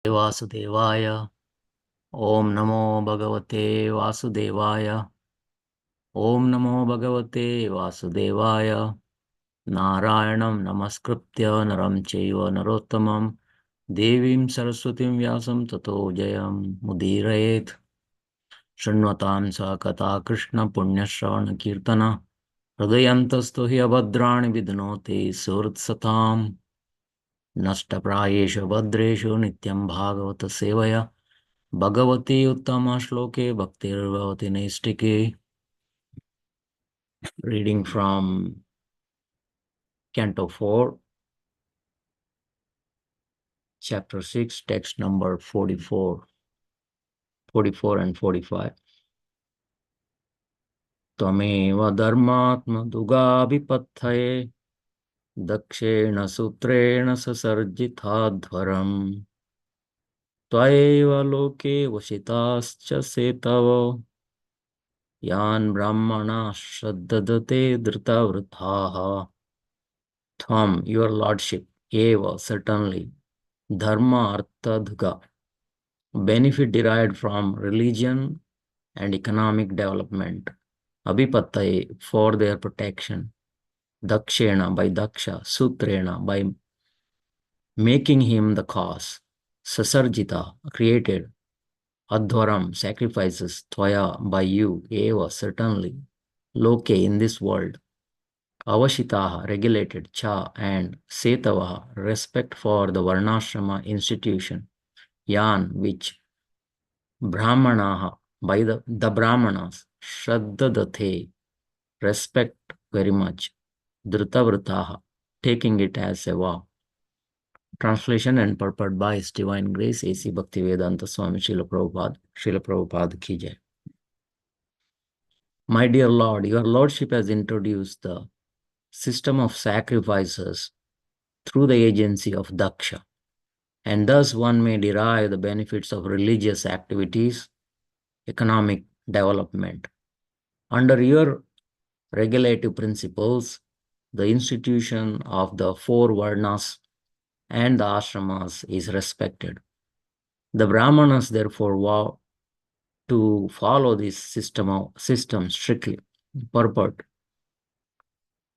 वासुदेवाय ओम नमो भगवते वासुदेवाय ओम नमो भगवते वासुदेवाय नारायणं नमस्कृत्य नरं चैव नरोत्तमं देवीं सरस्वतीं व्यासं ततो जयं मुदीरयेत् शृण्वतां स कथा कृष्ण पुण्यश्रवण कीर्तन हृदयन्तस्तु हि अभद्राणि विध्नोति सुहृत्सताम् नष्टप्रायेषु भद्रेषु नित्यं भागवत सेवया भगवती उत्तम श्लोके भक्तिर्भवति नैष्टिके. Reading from Canto 4, Chapter 6, text number 44 and 45. Tvameva dharmatmadugaभिपत्थये दक्षेण सूत्रेण ससर्जिताध्वरम् त्वयैव लोके वसिताश्च सेतवो यान् ब्राह्मणाः श्रद्धते धृतवृथाः. Tvam, your lordship, eva, certainly, dharma artha dhuga, benefit derived from religion and economic development, abhipattaye, for their protection, dakshena, by daksha, sutrena, by making him the cause, sasarjita, created, adhvaram, sacrifices, tvaya, by you, eva, certainly, loke, in this world, avashitaha, regulated, cha, and setavaha, respect for the varnashrama institution, yan, which brahmanaha, by the brahmanas, shraddadate, respect very much, dhrutavrataha, taking it as a vow. Translation and purport by His Divine Grace A.C. Bhaktivedanta Swami Srila Prabhupada ki jai. My dear Lord, your Lordship has introduced the system of sacrifices through the agency of Daksha, and thus one may derive the benefits of religious activities, economic development. Under your regulative principles, the institution of the four Varnas and the ashramas is respected. The Brahmanas therefore vow to follow this system strictly. Purport.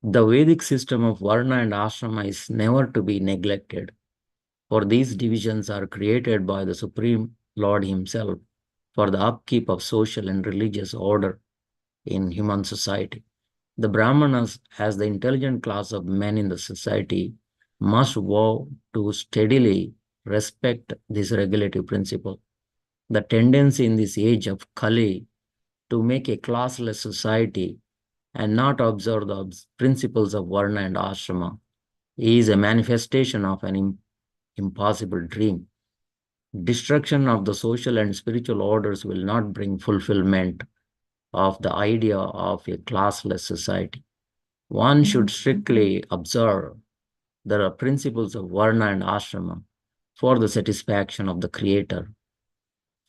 The Vedic system of Varna and ashrama is never to be neglected, for these divisions are created by the Supreme Lord Himself for the upkeep of social and religious order in human society. The Brahmanas, as the intelligent class of men in the society, must vow to steadily respect this regulative principle. The tendency in this age of Kali to make a classless society and not observe the principles of Varna and Ashrama is a manifestation of an impossible dream. Destruction of the social and spiritual orders will not bring fulfillment of the idea of a classless society. One should strictly observe the principles of Varna and Ashrama for the satisfaction of the Creator.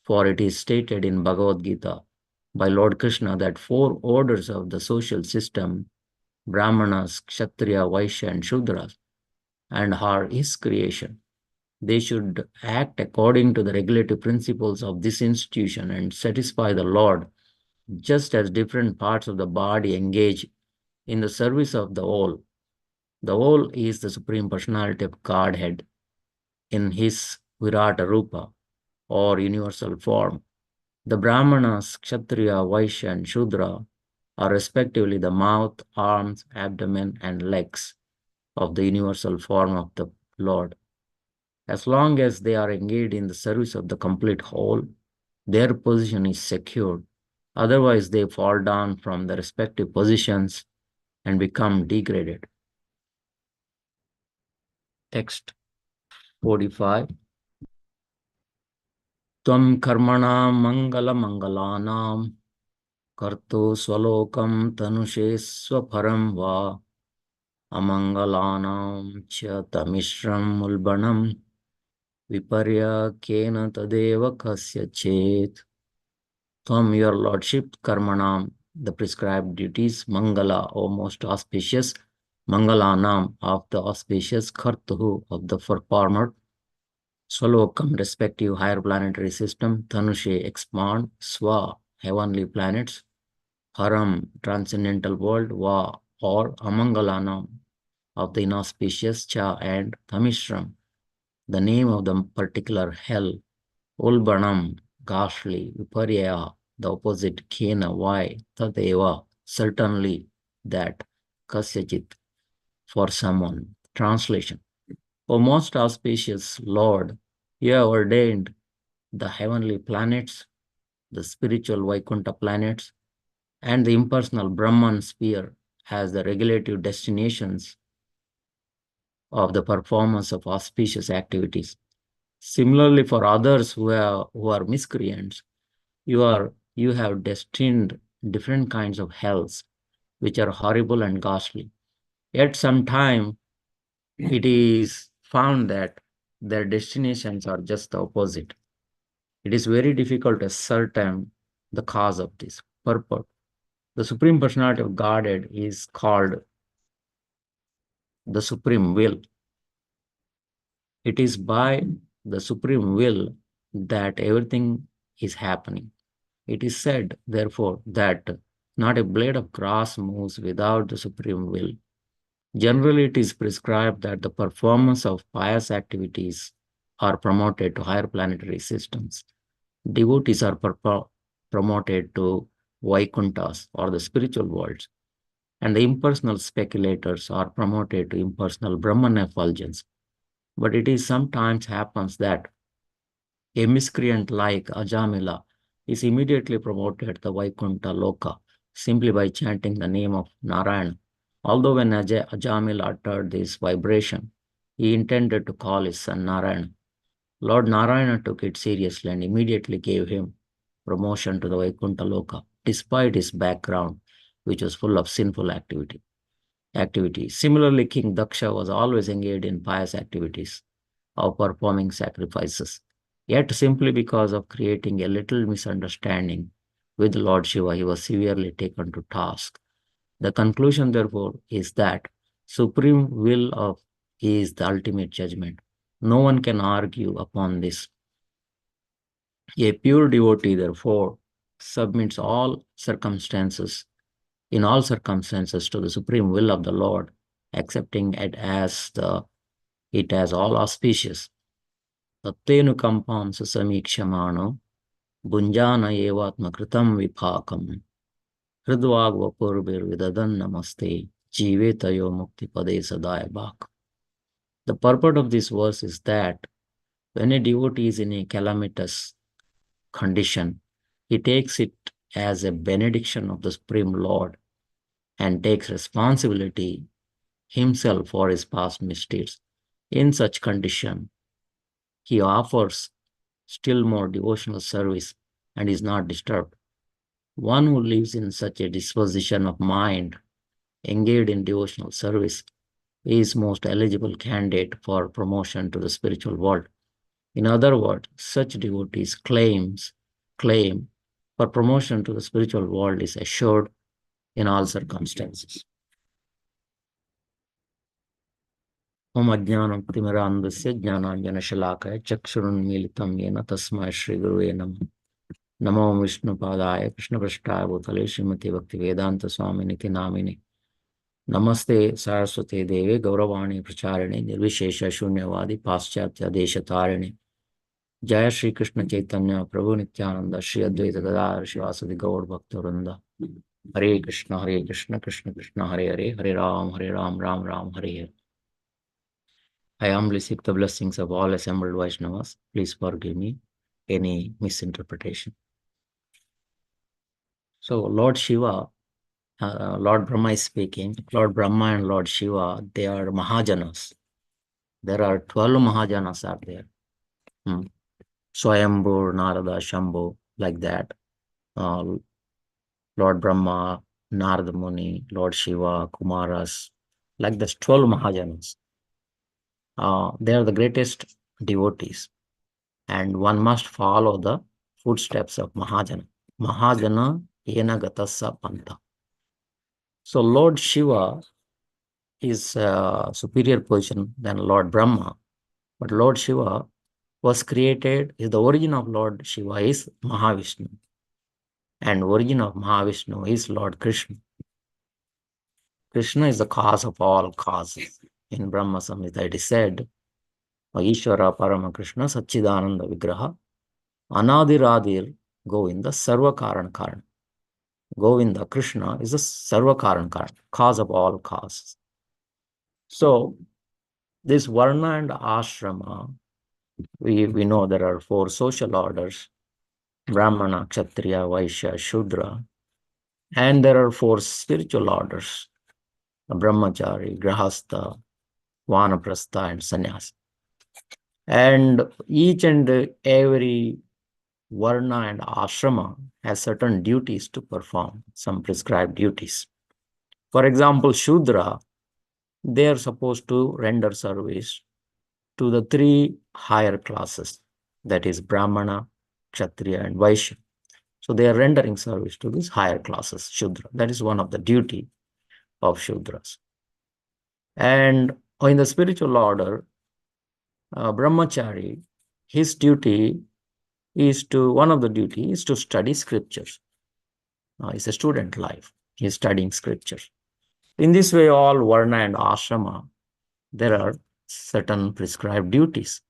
For it is stated in Bhagavad Gita by Lord Krishna that four orders of the social system, Brahmanas, Kshatriya, Vaishya, and Shudras, and are His creation. They should act according to the regulative principles of this institution and satisfy the Lord, just as different parts of the body engage in the service of the whole. The whole is the Supreme Personality of Godhead in His Virata Rupa, or universal form. The Brahmanas, Kshatriya, Vaishya, and Shudra are respectively the mouth, arms, abdomen, and legs of the universal form of the Lord. As long as they are engaged in the service of the complete whole, their position is secured. Otherwise, they fall down from the respective positions and become degraded. Text 45. Tvam karmanam mangala mangalanam kartu swalokam tanushe swaparam va amangalanam cha tamishram mulbanam viparya kena tadeva kasya chet. Tvam, your lordship, karmanam, the prescribed duties, mangala, O most auspicious, mangalanam, of the auspicious, kartuhu, of the performer, Swalokam, respective higher planetary system, Dhanushe, expand, Swa, heavenly planets, Haram, transcendental world, Va, or Amangalanam, of the inauspicious, Cha, and Thamishram, the name of the particular hell, Ulbanam, ghastly, Viparya, the opposite, Kena, why, Tadeva, certainly, that, Kasyachit, for someone. Translation. O most auspicious Lord, you have ordained the heavenly planets, the spiritual Vaikuntha planets, and the impersonal Brahman sphere as the regulative destinations of the performance of auspicious activities. Similarly, for others who are miscreants, you have destined different kinds of hells, which are horrible and ghastly. Yet sometime it is found that their destinations are just the opposite. It is very difficult to ascertain the cause of this purport. The Supreme Personality of Godhead is called the Supreme Will. It is by the Supreme Will that everything is happening. It is said, therefore, that not a blade of grass moves without the Supreme Will. Generally, it is prescribed that the performance of pious activities are promoted to higher planetary systems. Devotees are promoted to Vaikunthas or the spiritual worlds, and the impersonal speculators are promoted to impersonal Brahman effulgence. But it is sometimes happens that a miscreant like Ajamila is immediately promoted to the Vaikuntha Loka simply by chanting the name of Narayana. Although when Ajamila uttered this vibration, he intended to call his son Narayana. Lord Narayana took it seriously and immediately gave him promotion to the Vaikuntha Loka, despite his background, which was full of sinful activity. Similarly, King Daksha was always engaged in pious activities of performing sacrifices. Yet, simply because of creating a little misunderstanding with Lord Shiva, he was severely taken to task. The conclusion, therefore, is that supreme will of is the ultimate judgment. No one can argue upon this. A pure devotee, therefore, submits in all circumstances to the supreme will of the Lord, accepting it as all auspicious. Tattenu kampam susamikshamaano bunjana evatma kritam vipakam hridvag vapurbir vidadan namaste jivetayo mukti pade sadaya bhak. The purport of this verse is that when a devotee is in a calamitous condition, he takes it as a benediction of the Supreme Lord and takes responsibility himself for his past misdeeds. In such condition, he offers still more devotional service and is not disturbed. One who lives in such a disposition of mind, engaged in devotional service, is most eligible candidate for promotion to the spiritual world. In other words, such devotees claim for promotion to the spiritual world is assured in all circumstances. Om Ajnanam Timirandasya Jnananjana Shalakaya Chakshurunmilitam Yena Tasmai Shri Gurave Namah. Namo Vishnu Padaya Krishna Prashtaya Bhutale Srimati Bhakti Vedanta Swami Niti Namini. Namaste Saraswate Deve Gauravani Pracharine Nirvishesha Shunyavadi Paschatya Deshatarine. Jaya Shri Krishna Chaitanya Prabhu Nityananda Shri Advaita Gadadhar Shivasadi Gaur Bhakta Hare Krishna Krishna Krishna Hare Hare Hare Ram Ram Ram Hare Hare. I humbly seek the blessings of all assembled Vaishnavas. Please forgive me any misinterpretation. So Lord Shiva, Lord Brahma is speaking. Lord Brahma and Lord Shiva, they are Mahajanas. There are 12 Mahajanas out there. Swayambhu, Narada, Shambhu, like that. Lord Brahma, Narada Muni, Lord Shiva, Kumaras, like this 12 Mahajanas. They are the greatest devotees, and one must follow the footsteps of Mahajana. Mahajana yena gatassa panta. So Lord Shiva is a superior position than Lord Brahma, but Lord Shiva was created, is the origin of Lord Shiva is Mahavishnu. And origin of Mahavishnu is Lord Krishna. Krishna is the cause of all causes. In Brahma Samhita it is said, Ishvara Parama Krishna Satchidananda Vigraha Anadiradir Govinda Sarva Karan Karan. Govinda Krishna is the Sarva Karan Karan, cause of all causes. So this Varna and Ashrama, we know there are 4 social orders, Brahmana, Kshatriya, Vaishya, Shudra, and there are 4 spiritual orders, Brahmachari, Grahastha, Vanaprastha, and Sannyasa. And each and every Varna and Ashrama has certain duties to perform, some prescribed duties. For example, Shudra, they are supposed to render service to the 3 higher classes, that is Brahmana, Kshatriya, and Vaishya. So they are rendering service to these higher classes, Shudra. That is one of the duty of Shudras. And in the spiritual order, Brahmachari, his duty is to, one of the duty is to study scriptures. It's a student life. He is studying scriptures. In this way, all Varna and Ashrama, there are certain prescribed duties.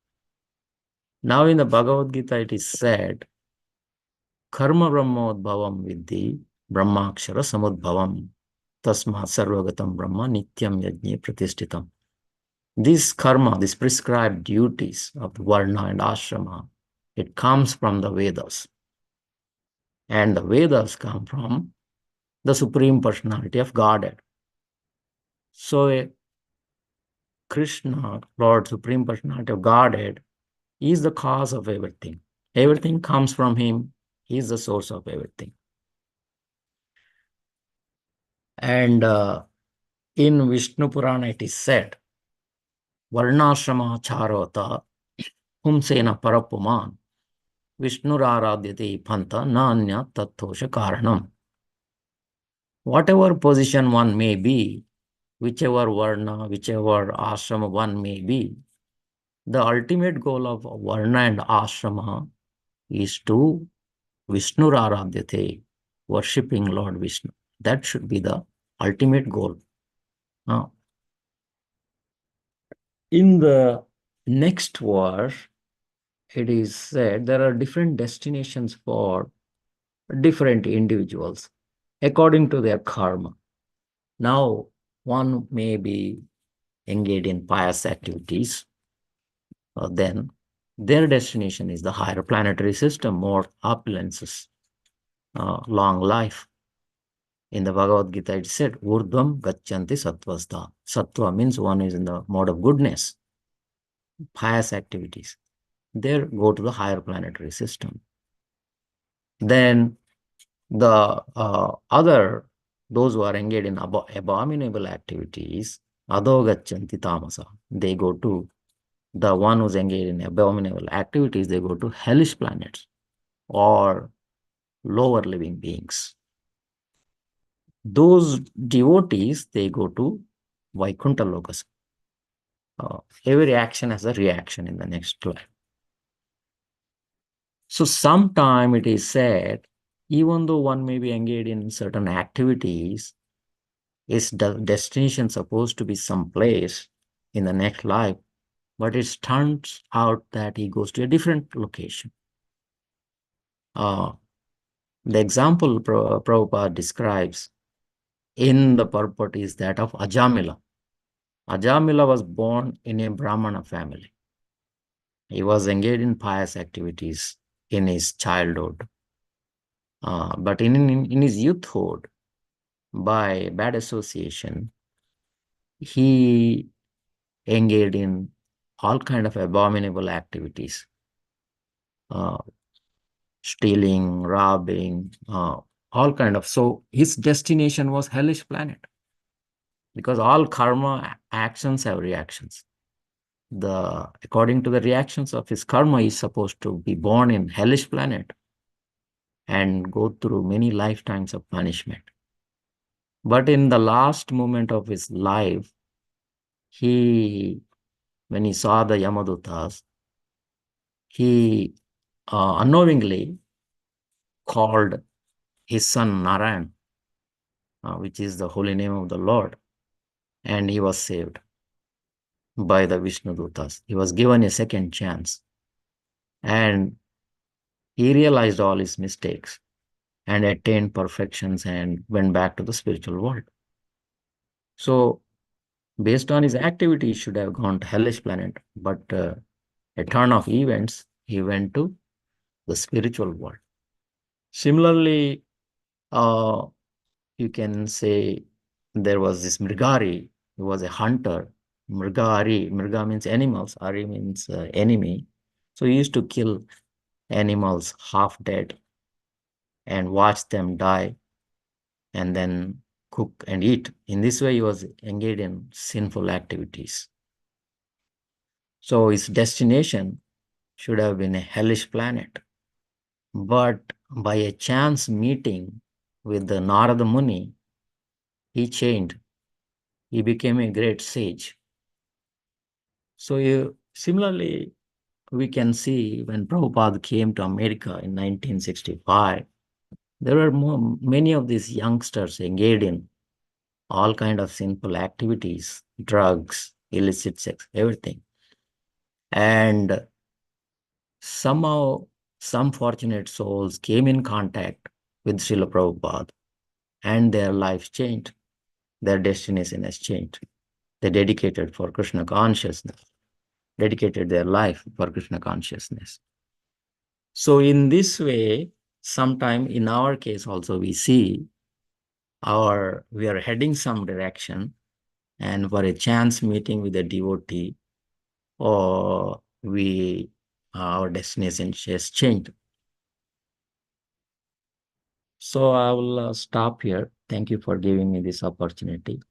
Now in the Bhagavad Gita, it is said, Karma Brahmodbhavam Vidhi Brahmakshara Samudbhavam Tasma Sarvagatam Brahma Nityam Yajne Pratishtitam. This karma, these prescribed duties of Varna and Ashrama, it comes from the Vedas. And the Vedas come from the Supreme Personality of Godhead. So Krishna, Lord Supreme Personality of Godhead, is the cause of everything. Everything comes from him. He is the source of everything. And in Vishnu Purana it is said, Varnashrama charota humsena parapuman Vishnuraradhyate panta nanya tattosha karanam. Whatever position one may be, whichever varna, whichever ashrama one may be, the ultimate goal of varna and ashrama is to Vishnuraradhyate, worshipping Lord Vishnu. That should be the ultimate goal. Now, in the next verse, it is said there are different destinations for different individuals according to their karma. Now, one may be engaged in pious activities, then their destination is the higher planetary system, more opulences, long life. In the Bhagavad Gita, it said, Urdhvam Gachanti Sattvasta. Sattva means one is in the mode of goodness, pious activities. There go to the higher planetary system. Then the those who are engaged in abominable activities, Adho Gachanti Tamasa. They go to, the one who's engaged in abominable activities, they go to hellish planets or lower living beings. Those devotees, they go to Vaikuntha Lokas. Every action has a reaction in the next life. So sometime it is said, even though one may be engaged in certain activities, is the destination supposed to be someplace in the next life, but it turns out that he goes to a different location. The example Prabhupada describes in the purport is that of Ajamila. Ajamila was born in a Brahmana family. He was engaged in pious activities in his childhood. But in his youthhood, by bad association, he engaged in all kind of abominable activities, stealing, robbing, all kind of. So his destination was hellish planet, because all karma actions have reactions. According to the reactions of his karma, he is supposed to be born in hellish planet and go through many lifetimes of punishment. But in the last moment of his life, when he saw the Yamadutas, he unknowingly called his son Narayan, which is the holy name of the Lord, and he was saved by the Vishnu Dutas. He was given a second chance, and he realized all his mistakes and attained perfections and went back to the spiritual world. So, based on his activity, he should have gone to hellish planet, but a turn of events, he went to the spiritual world. Similarly, uh, you can say there was this Mrigari, who was a hunter. Mrigari, Mriga means animals, Ari means enemy. So he used to kill animals half dead and watch them die and then cook and eat. In this way, he was engaged in sinful activities. So his destination should have been a hellish planet. But by a chance meeting with the Narada Muni, he changed. He became a great sage. So similarly, we can see when Prabhupada came to America in 1965, there were many of these youngsters engaged in all kind of sinful activities, drugs, illicit sex, everything. And somehow, some fortunate souls came in contact with Srila Prabhupada and their lives changed. Their destination has changed. They dedicated for Krishna consciousness, dedicated their life for Krishna consciousness. So in this way, sometime in our case also we see we are heading some direction, and for a chance meeting with a devotee, or our destination has changed. So I will stop here. Thank you for giving me this opportunity.